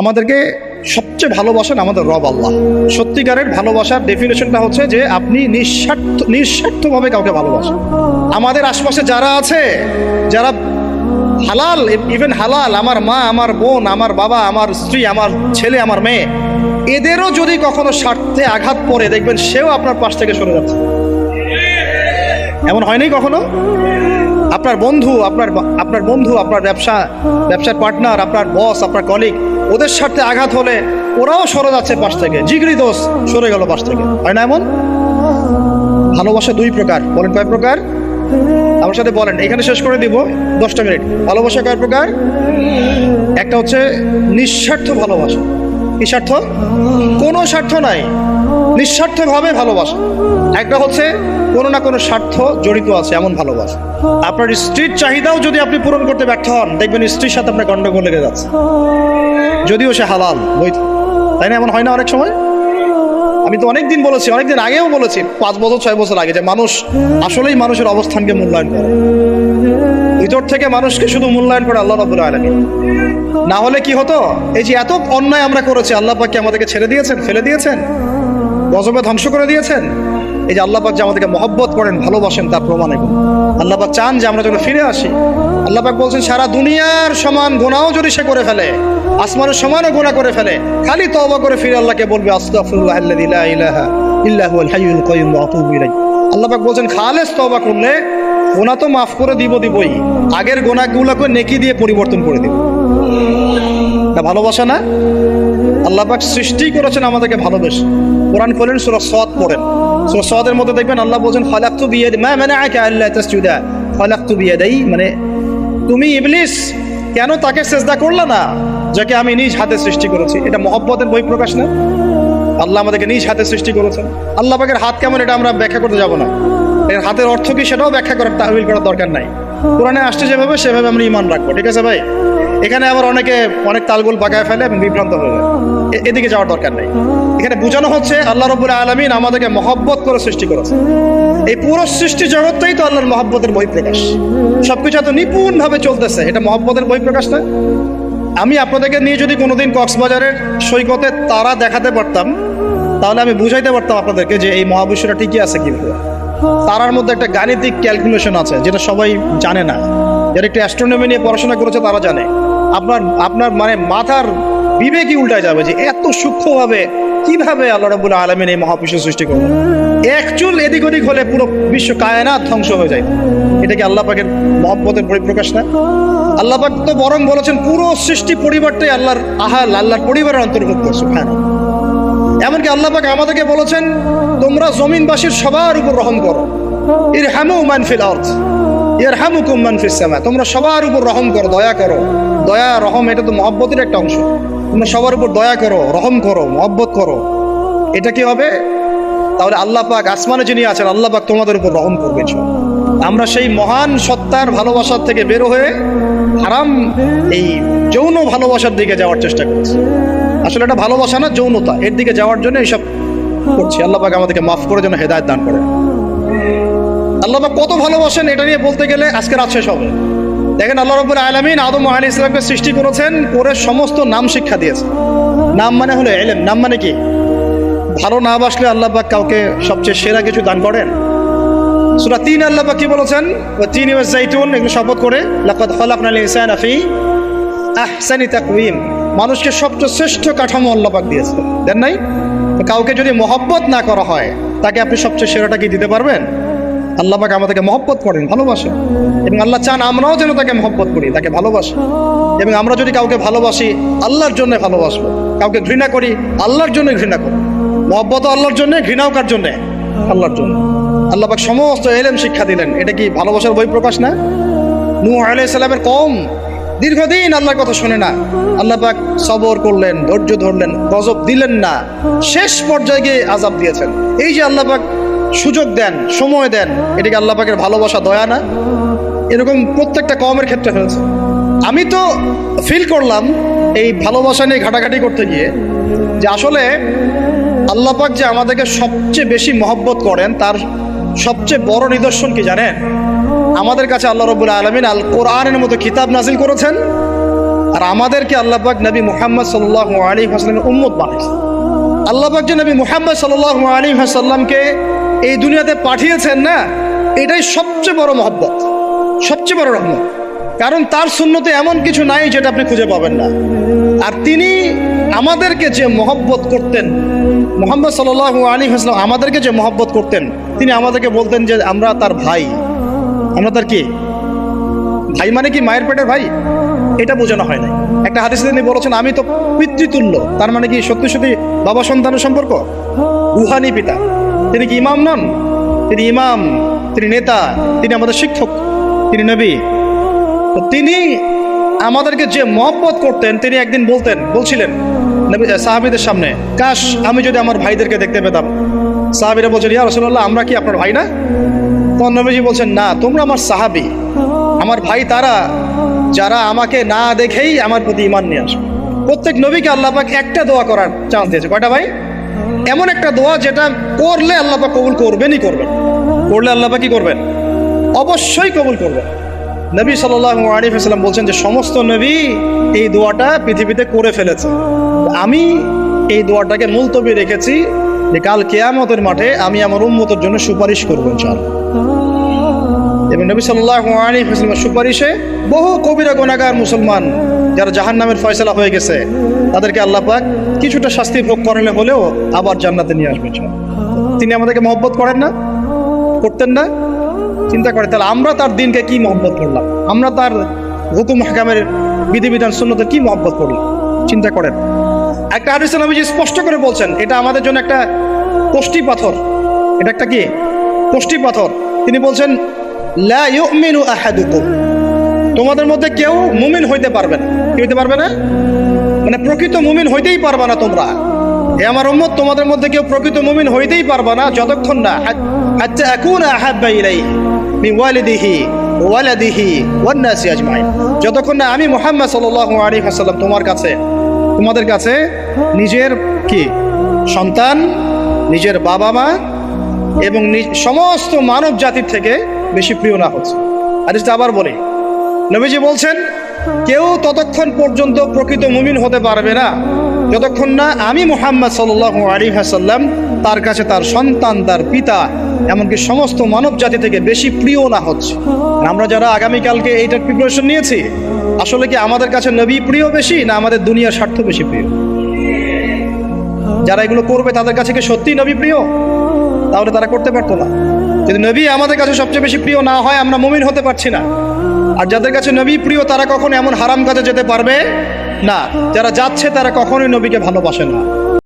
আমাদেরকে সবচেয়ে ভালোবাসেন আমাদের রব আল্লাহ। সত্যিকারের ভালোবাসার ডেফিনেশনটা হচ্ছে যে আপনি নিঃস্বার্থভাবে কাউকে ভালোবাসেন। আমাদের আশপাশে যারা আছে, যারা হালাল, ইভেন হালাল, আমার মা, আমার বোন, আমার বাবা, আমার স্ত্রী, আমার ছেলে, আমার মেয়ে, এদেরও যদি কখনো স্বার্থে আঘাত পড়ে, দেখবেন সেও আপনার পাশ থেকে সরে যাচ্ছে। এমন হয়নি কখনো? আপনার বন্ধু, আপনার ব্যবসার পার্টনার, আপনার বস, আপনার কলিগ, ওদের স্বার্থে আঘাত হলে ওরাও সরে যাচ্ছে পাশ থেকে। জিগরি দোষ সরে গেল পাশ থেকে, হয় না এমন? ভালোবাসা দুই প্রকার। বলেন কয় প্রকার? আমার সাথে বলেন, এখানে শেষ করে দিব 10টা মিনিট। ভালোবাসা কয় প্রকার? একটা হচ্ছে নিঃস্বার্থ ভালোবাসা। কি স্বার্থ? কোনো স্বার্থ নাই, নিঃস্বার্থভাবে ভালোবাসা। একটা হচ্ছে কোনো না কোনো স্বার্থ জড়িত আছে এমন ভালোবাসা। আপনার স্ত্রীর চাহিদাও যদি আপনি পূরণ করতে ব্যর্থ হন, দেখবেন স্ত্রীর সাথে আপনার গন্ডগোল লেগে যাচ্ছে, যদিও সে হালাল বৈধ। তাই না? এমন হয় না অনেক সময়? আমি তো অনেকদিন বলেছি, অনেকদিন আগেও বলেছি, 5 বছর 6 বছর আগে, যে মানুষ আসলেই মানুষের অবস্থানকে মূল্যায়ন করে। ভিতর থেকে মানুষকে শুধু মূল্যায়ন করে আল্লাহ রাব্বুল আলামিন। না হলে কি হতো? এই যে এত অন্যায় আমরা করেছি, আল্লাহ পাক কি আমাদেরকে ছেড়ে দিয়েছেন, ফেলে দিয়েছেন, গজবে ধ্বংস করে দিয়েছেন? এই যে আল্লাহ পাক যে আমাদেরকে মহব্বত করেন, ভালোবাসেন, তার প্রমাণ এগুলো। আল্লাহ পাক চান যে আমরা যেন ফিরে আসি। আল্লাহ পাক বলছেন, সারা দুনিয়ার সমান গুনাহও যদি সে করে ফেলে, আসমানের সমানও গুনাহ করে ফেলে, খালি তওবা করে ফিরে আল্লাহকে বলবে, আস্তাগফিরুল্লাহাল্লাযী লা ইলাহা ইল্লা হুয়াল হাইয়ুল কাইয়্যুম ওয়া আতুবু ইলাইহি। আল্লাহ পাক বলছেন, খালেস তওবা করলে গুনাহ তো মাফ করে দিবই, আগের গুনাহগুলোকে নেকি দিয়ে পরিবর্তন করে দিব। এটা ভালোবাসা না? আল্লাহ পাক সৃষ্টি করেছেন আমাদেরকে ভালোবেসে। কোরআন খোলেন, সূরা সাদ পড়েন। সূরা সাদের মধ্যে দেখবেন আল্লাহ বলেন, খালাকতু বিয়াদি মা মানাআকা আল্লা তাসজুদা খালাকতু বিয়াদাই, মানে তুমি ইবলিস কেন তাকে সিজদা করলে না যাকে আমি নিজ হাতে সৃষ্টি করেছি? এটা মহব্বতের বহিঃপ্রকাশ না? আল্লাহ আমাদেরকে নিজ হাতে সৃষ্টি করেছেন। আল্লাহ পাকের হাত কেমন এটা আমরা ব্যাখ্যা করতে যাব না। এর হাতের অর্থ কি সেটাও ব্যাখ্যা করার, তাহবিল করার দরকার নাই। কোরআনে আসছে যেভাবে সেভাবে আমরা ঈমান রাখবো, ঠিক আছে ভাই? এখানে আবার অনেক তালগোল পাকায় ফেলে এবং বিভ্রান্ত হয়ে যায়, এদিকে যাওয়ার দরকার নেই। এখানে বোঝানো হচ্ছে আল্লাহ রাব্বুল আলামিন আমাদেরকে মহব্বত করে সৃষ্টি করেছে। এই পুরো সৃষ্টি জগৎটাই তো আল্লাহর মহব্বতের বহিঃপ্রকাশ। সবকিছু এত নিপুণভাবে চলতেছে, এটা মহব্বতের বহিঃপ্রকাশ না? আমি আপনাদেরকে নিয়ে যদি কোনোদিন কক্সবাজারের সৈকতে তারা দেখাতে পারতাম, তাহলে আমি বুঝাইতে পারতাম আপনাদেরকে যে এই মহাবিশ্বটা ঠিকই আছে কিভাবে। তারার মধ্যে একটা গাণিতিক ক্যালকুলেশন আছে যেটা সবাই জানে না। যারা একটু অ্যাস্ট্রোনমি নিয়ে পড়াশোনা করেছে তারা জানে। আপনার মানে মাথার বিবেকই উল্টায় যাবে যে এত সূক্ষ্মভাবে কিভাবে আল্লাহ রাব্বুল আলামিন এই মহাবিশ্ব সৃষ্টি করলেন। এক চুল এদিক ওদিক হলে পুরো বিশ্ব কায়নাত ধ্বংস হয়ে যায়। এটা কি আল্লাহ পাকের মহব্বতের পরিপ্রকাশ না? আল্লাহ পাক তো বরং বলেছেন পুরো সৃষ্টি পরিবারটাই আল্লাহর পরিবারের অন্তর্ভুক্ত। সুবহানাল্লাহ। এমনকি আল্লাহ পাক আমাদেরকে বলেছেন, তোমরা জমিনবাসীর সবার উপর রহম করো। ইরহামু মান ফিল আরদ ইয়ারহামুকুম মান ফিস সামা। তোমরা সবার উপর রহম করো, দয়া করো। দয়া, রহম, এটা তো মহব্বতের একটা অংশ। তোমরা সবার উপর দয়া করো, রহম করো, মহব্বত করো। এটা কি হবে? তাহলে আল্লাহ পাক আসমানে যিনি আছেন, আল্লাহ পাক তোমাদের উপর রহম করবে। আমরা সেই মহান সত্তার ভালোবাসার থেকে বের হয়ে হারাম এই যৌন ভালোবাসার দিকে যাওয়ার চেষ্টা করছি। আসলে এটা ভালোবাসা না, যৌনতা। এর দিকে যাওয়ার জন্য এইসব করছি। আল্লাহ পাক আমাদেরকে মাফ করে যেন হেদায়েত দান করে। আল্লাহ পাক কত ভালোবাসেন এটা নিয়ে বলতে গেলে আজকে রাত শেষ হবে। দেখেন, আল্লাহ রাব্বুল আলামিন আদম আলাইহিস সালামকে সৃষ্টি করেছেন, করে সমস্ত নাম শিক্ষা দিয়েছেন। নাম মানে হলো ইলম। নাম মানে কি? ভালো না বাসলে আল্লাহ পাক কাউকে সবচেয়ে সেরা কিছু দান করেন। সূরা 3 আল্লাহ পাক কি বলেছেন? ওয়া তিন ওয়া যাইতুন, এগুলো শপথ করে, লাকাদ খালাকনাল ইনসানা ফি আহসানি তাকওয়িম। মানুষকে সবচেয়ে শ্রেষ্ঠ কাঠামো আল্লাহ পাক দিয়েছেন, দেন নাই? কাউকে যদি মহব্বত না করা হয়, তাকে আপনি সবচেয়ে সেরাটা কি দিতে পারবেন? আল্লাহ পাক আমাদেরকে মহব্বত করেন, ভালোবাসেন, এবং আল্লাহ চান আমরাও যেন তাকে মহব্বত করি, তাকে ভালোবাসি। এবং আমরা যদি কাউকে ভালোবাসি, আল্লাহর জন্য ভালোবাসবো। কাউকে ঘৃণা করি, আল্লাহর জন্য ঘৃণা করবো। মহব্বত আল্লাহর জন্য, ঘৃণাও কার জন্য? আল্লাহর জন্য। আল্লাহ পাক সমস্ত ইলম শিক্ষা দিলেন। এটা কি ভালোবাসার বহিঃপ্রকাশ না? নূহ আলাইহিস সালামের কওম দীর্ঘদিন আল্লাহর কথা শুনে না। আল্লাহ পাক সবর করলেন, ধৈর্য ধরলেন, গজব দিলেন না, শেষ পর্যায়ে গিয়ে আযাব দিয়েছেন। এই যে আল্লাহ পাক সুযোগ দেন, সময় দেন, এটাকে আল্লাহ পাকের ভালোবাসা, দয়া না? এরকম প্রত্যেকটা কওমের ক্ষেত্রে হয়েছে। আমি তো ফিল করলাম এই ভালোবাসা নিয়ে ঘাটাঘাটি করতে গিয়ে যে আসলে আল্লাহ পাক যে আমাদেরকে সবচেয়ে বেশি মহব্বত করেন, তার সবচেয়ে বড় নিদর্শন কি জানেন? আমাদের কাছে আল্লাহ রাব্বুল আলামিন আল কোরআনের মতো কিতাব নাজিল করেছেন, আর আমাদেরকে আল্লাহ পাক নবী মুহাম্মদ সাল্লাল্লাহু আলাইহি ওয়াসাল্লামের উম্মত বানাইছেন। আল্লাহ পাক যে নবী মুহাম্মদ সাল্লাল্লাহু আলাইহি ওয়াসাল্লামকে এই দুনিয়াতে পাঠিয়েছেন না, এটাই সবচেয়ে বড় মহব্বত, সবচেয়ে বড় রহমত। কারণ তার সুন্নতে এমন কিছু নাই যেটা আপনি খুঁজে পাবেন না। আর তিনি আমাদেরকে যে মহব্বত করতেন, মুহাম্মদ সাল্লাল্লাহু আলাইহি ওয়াসাল্লাম আমাদেরকে যে মহব্বত করতেন, তিনি আমাদেরকে বলতেন যে আমরা তার ভাই। আমরা তার কি ভাই? মানে কি মায়ের পেটের ভাই? এটা বোঝানো হয় না। একটা হাদিসে তিনি বলেছেন আমি তো পিতৃতুল্য। তার মানে কি সত্যি সত্যি বাবা সন্তানের সম্পর্ক? রুহানি পিতা। তিনি কি ইমাম নন? তিনি ইমাম, তিনি নেতা, তিনি আমাদের শিক্ষক, তিনি নবী। তো তিনি আমাদেরকে যে মহব্বত করতেন, তিনি একদিন বলছিলেন সাহাবীদের সামনে, কাশ আমি যদি আমার ভাইদেরকে দেখতে পেতাম। সাহাবীরা বলছেন, ইয়া রাসূলুল্লাহ, আমরা কি আপনার ভাই না? তখন নবীজি বলছেন, না, তোমরা আমার সাহাবী। আমার ভাই তারা যারা আমাকে না দেখেই আমার প্রতি ঈমান নিয়ে আসে। প্রত্যেক নবীকে আল্লাহ পাক একটা দোয়া করার চান্স দিয়েছে। কয়টা ভাই? এমন একটা দোয়া যেটা করলে আল্লাহ পাক কবুল করবেনই করবেন। করলে আল্লাহ পাক কি করবেন? অবশ্যই কবুল করবেন। নবী সাল্লাল্লাহু আলাইহি ওয়াসাল্লাম বলছেন যে সমস্ত নবী এই দোয়াটা পৃথিবীতে করে ফেলেছে, আমি এই দোয়াটাকে মুলতবি রেখেছি যে কাল কিয়ামতের মাঠে আমি আমার উম্মতের জন্য সুপারিশ করব ইনশাআল্লাহ। এবং নবী সাল্লাল্লাহু আলাইহি ওয়াসাল্লামের সুপারিশে বহু কবিরা গুনাহগার মুসলমান যারা জাহান্নামের ফয়সালা হয়ে গেছে, তাদেরকে আল্লাহ পাক কিছুটা শাস্তি ভোগ করালে হলেও আবার জান্নাতে নিয়ে আসবেন। তিনি আমাদেরকে মহব্বত করেন না? করতেন না? চিন্তা করে তাহলে আমরা তার দিনকে কি মহব্বত করলাম, আমরা তার হুকুম হাকামের বিধিবিধান সুন্নতে কি মহব্বত করলাম, চিন্তা করেন। একটা হাদিসে নবীজি স্পষ্ট করে বলছেন এটা আমাদের জন্য একটা কষ্টি পাথর। এটা একটা কি কষ্টি পাথর। তিনি বলছেন, লা ইউমিনু আহাদুকুম, তোমাদের মধ্যে কেউ মুমিন হইতে পারবে না। কি হইতে পারবে না? মানে প্রকৃত মুমিন হইতেই পারবে না তোমরা। এ আমার উম্মত, তোমাদের মধ্যে কেউ প্রকৃত মুমিন হইতেই পারবে না যতক্ষণ না হাত্তা আকুনা আহাব্বা ইলাইহি মিন ওয়ালিদিহি ওয়ালাদিহি ওয়ান নাসি আজমাইন, যতক্ষণ না আমি মুহাম্মদ সাল্লাল্লাহু আলাইহি ওয়াসাল্লাম তোমাদের কাছে নিজের কি সন্তান, নিজের বাবা মা এবং সমস্ত মানব জাতির থেকে বেশি প্রিয় না হচ্ছে। আর এটা আবার বলি, নবীজি বলছেন কেউ ততক্ষণ পর্যন্ত প্রকৃত মুমিন হতে পারবে না যতক্ষণ না আমি মুহাম্মদ সাল্লাল্লাহু আলাইহি ওয়াসাল্লাম তার কাছে তার সন্তান, তার পিতা, এমনকি সমস্ত মানব জাতি থেকে বেশি প্রিয় না হচ্ছে। আমরা যারা আগামীকালকে এইটার প্রিপারেশন নিয়েছি, আসলে কি আমাদের কাছে নবী প্রিয় বেশি না আমাদের দুনিয়ার স্বার্থ বেশি প্রিয়? যারা এগুলো করবে তাদের কাছে কি সত্যি নবী প্রিয়? তাহলে তারা করতে পারতো না। যদি নবী আমাদের কাছে সবচেয়ে বেশি প্রিয় না হয়, আমরা মুমিন হতে পারছি না। আর যাদের কাছে নবী প্রিয় তারা কখনো এমন হারাম কাজে যেতে পারবে না। যারা যাচ্ছে তারা কখনোই নবীকে ভালোবাসে না।